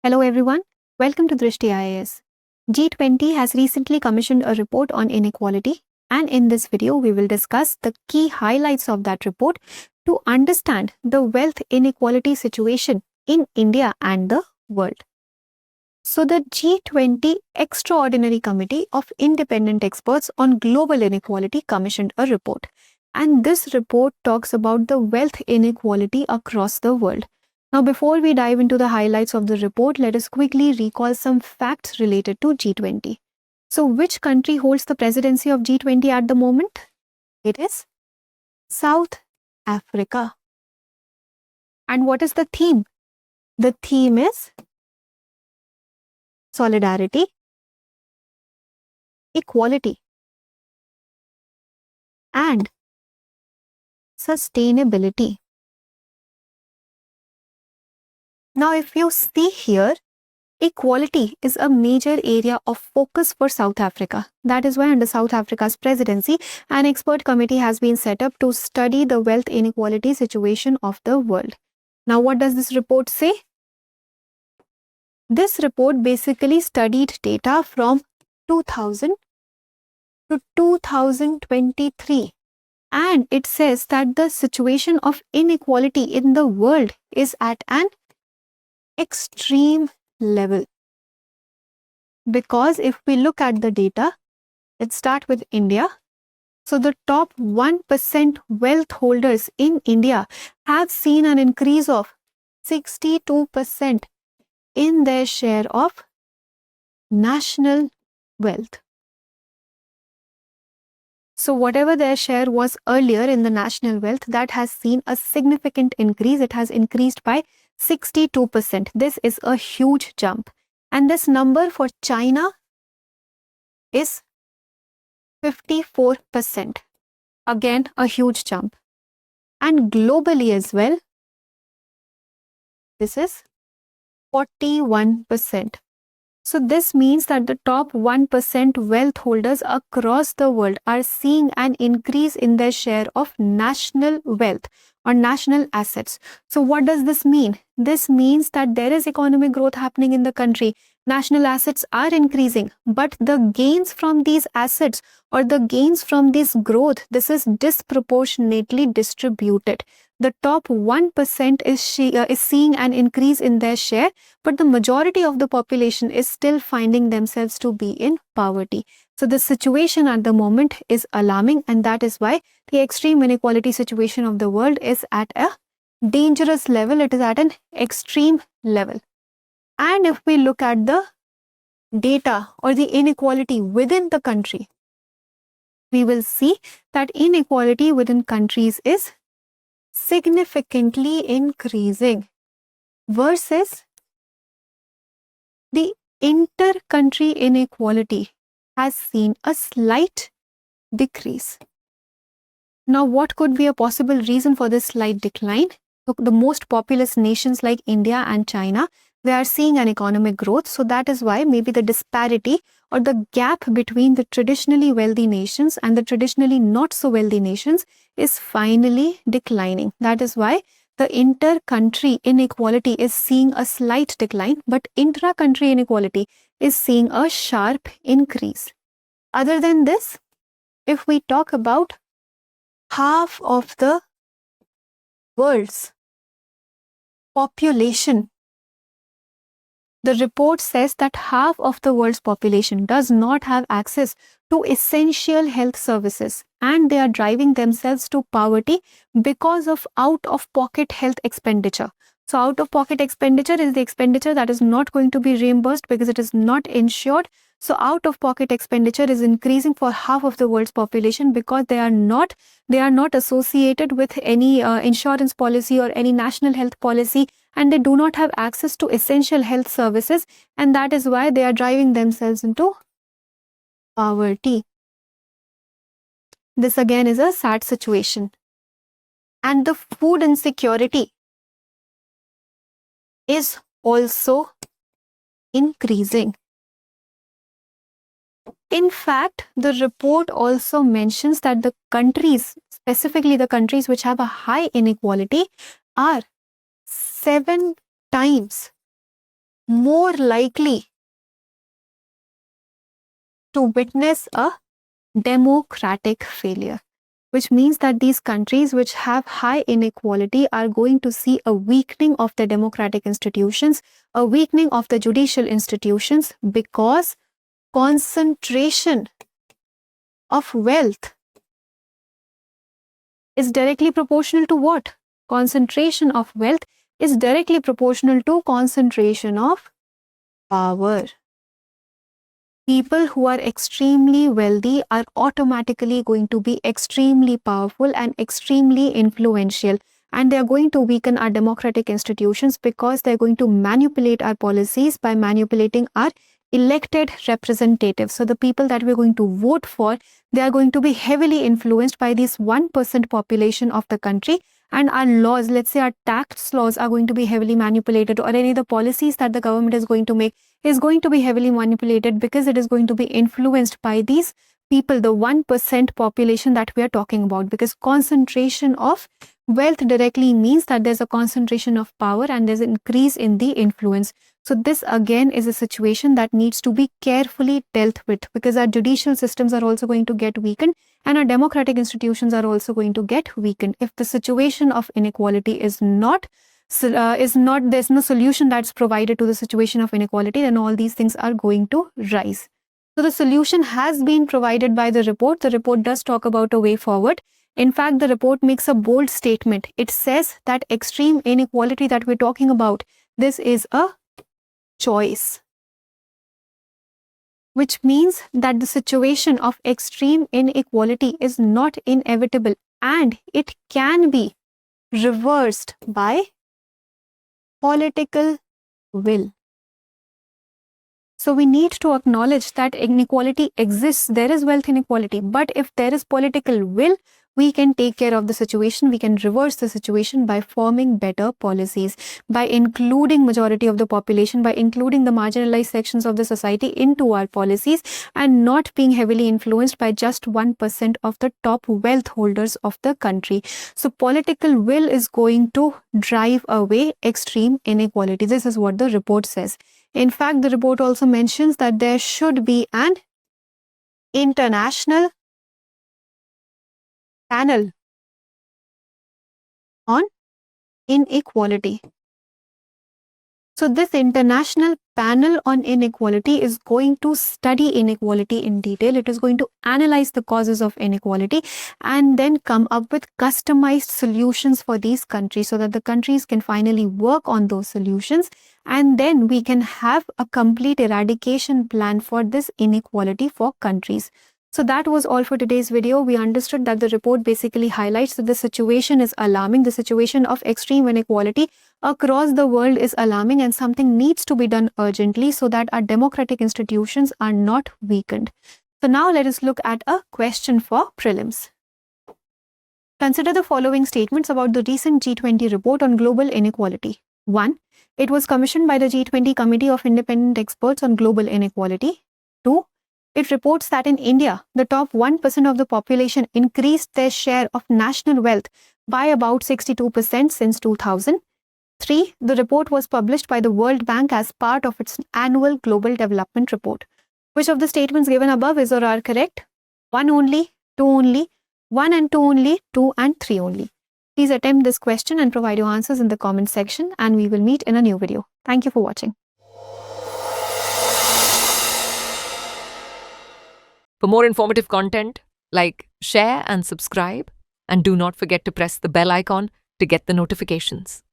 Hello everyone, welcome to Drishti IAS. G20 has recently commissioned a report on inequality, and in this video we will discuss the key highlights of that report to understand the wealth inequality situation in India and the world. So the G20 Extraordinary Committee of Independent Experts on Global Inequality commissioned a report, and this report talks about the wealth inequality across the world. Now, before we dive into the highlights of the report, let us quickly recall some facts related to G20. So, which country holds the presidency of G20 at the moment? It is South Africa. And what is the theme? The theme is solidarity, equality, and sustainability. Now, if you see here, equality is a major area of focus for South Africa. That is why under South Africa's presidency, an expert committee has been set up to study the wealth inequality situation of the world. Now, what does this report say? This report basically studied data from 2000 to 2023. And it says that the situation of inequality in the world is at an extreme level. Because if we look at the data, let's start with India. So the top 1% wealth holders in India have seen an increase of 62% in their share of national wealth. So whatever their share was earlier in the national wealth, that has seen a significant increase. It has increased by 62%. This is a huge jump. And this number for China is 54%. Again, a huge jump. And globally as well, this is 41%. So this means that the top 1% wealth holders across the world are seeing an increase in their share of national wealth or national assets. So what does this mean? This means that there is economic growth happening in the country. National assets are increasing, but the gains from these assets or the gains from this growth, this is disproportionately distributed. The top 1% is seeing an increase in their share, but the majority of the population is still finding themselves to be in poverty. So the situation at the moment is alarming, and that is why the extreme inequality situation of the world is at a dangerous level. It is at an extreme level. And if we look at the data or the inequality within the country, we will see that inequality within countries is significantly increasing versus the inter-country inequality has seen a slight decrease. Now, what could be a possible reason for this slight decline? Look, the most populous nations like India and China, they are seeing an economic growth. So that is why maybe the disparity or the gap between the traditionally wealthy nations and the traditionally not so wealthy nations is finally declining. That is why the inter-country inequality is seeing a slight decline, but intra-country inequality is seeing a sharp increase. Other than this, if we talk about half of the world's population, the report says that half of the world's population does not have access to essential health services, and they are driving themselves to poverty because of out-of-pocket health expenditure. So out-of-pocket expenditure is the expenditure that is not going to be reimbursed because it is not insured. So out-of-pocket expenditure is increasing for half of the world's population because they are not associated with any insurance policy or any national health policy, and they do not have access to essential health services, and that is why they are driving themselves into poverty. This again is a sad situation. And the food insecurity is also increasing. In fact, the report also mentions that the countries, specifically the countries which have a high inequality, are 7 times more likely to witness a democratic failure, which means that these countries which have high inequality are going to see a weakening of the democratic institutions, a weakening of the judicial institutions, because concentration of wealth is directly proportional to what? Concentration of wealth is directly proportional to concentration of power. People who are extremely wealthy are automatically going to be extremely powerful and extremely influential, and they are going to weaken our democratic institutions because they're going to manipulate our policies by manipulating our elected representatives. So the people that we're going to vote for, they are going to be heavily influenced by this 1% population of the country, and our laws, let's say our tax laws, are going to be heavily manipulated, or any of the policies that the government is going to make is going to be heavily manipulated because it is going to be influenced by these people, the 1% population that we are talking about. Because concentration of wealth directly means that there's a concentration of power and there's an increase in the influence. So this again is a situation that needs to be carefully dealt with, because our judicial systems are also going to get weakened and our democratic institutions are also going to get weakened. If the situation of inequality is not, there's no solution that's provided to the situation of inequality, then all these things are going to rise. So the solution has been provided by the report. The report does talk about a way forward. In fact, the report makes a bold statement. It says that extreme inequality that we're talking about, this is a choice, which means that the situation of extreme inequality is not inevitable and it can be reversed by political will. So we need to acknowledge that inequality exists. There is wealth inequality, but if there is political will, we can take care of the situation. We can reverse the situation by forming better policies, by including majority of the population, by including the marginalized sections of the society into our policies, and not being heavily influenced by just 1% of the top wealth holders of the country. So political will is going to drive away extreme inequality. This is what the report says. In fact, the report also mentions that there should be an international panel on inequality. So this international panel on inequality is going to study inequality in detail. It is going to analyze the causes of inequality and then come up with customized solutions for these countries, so that the countries can finally work on those solutions, and then we can have a complete eradication plan for this inequality for countries. So that was all for today's video. We understood that the report basically highlights that the situation is alarming. The situation of extreme inequality across the world is alarming, and something needs to be done urgently so that our democratic institutions are not weakened. So now let us look at a question for prelims. Consider the following statements about the recent G20 report on global inequality. 1. It was commissioned by the G20 Committee of Independent Experts on Global Inequality. 2. It reports that in India, the top 1% of the population increased their share of national wealth by about 62% since 2000. 3. The report was published by the World Bank as part of its annual Global Development Report. Which of the statements given above is or are correct? 1 only, 2 only, 1 and 2 only, 2 and 3 only. Please attempt this question and provide your answers in the comment section, and we will meet in a new video. Thank you for watching. For more informative content, like, share and subscribe, and do not forget to press the bell icon to get the notifications.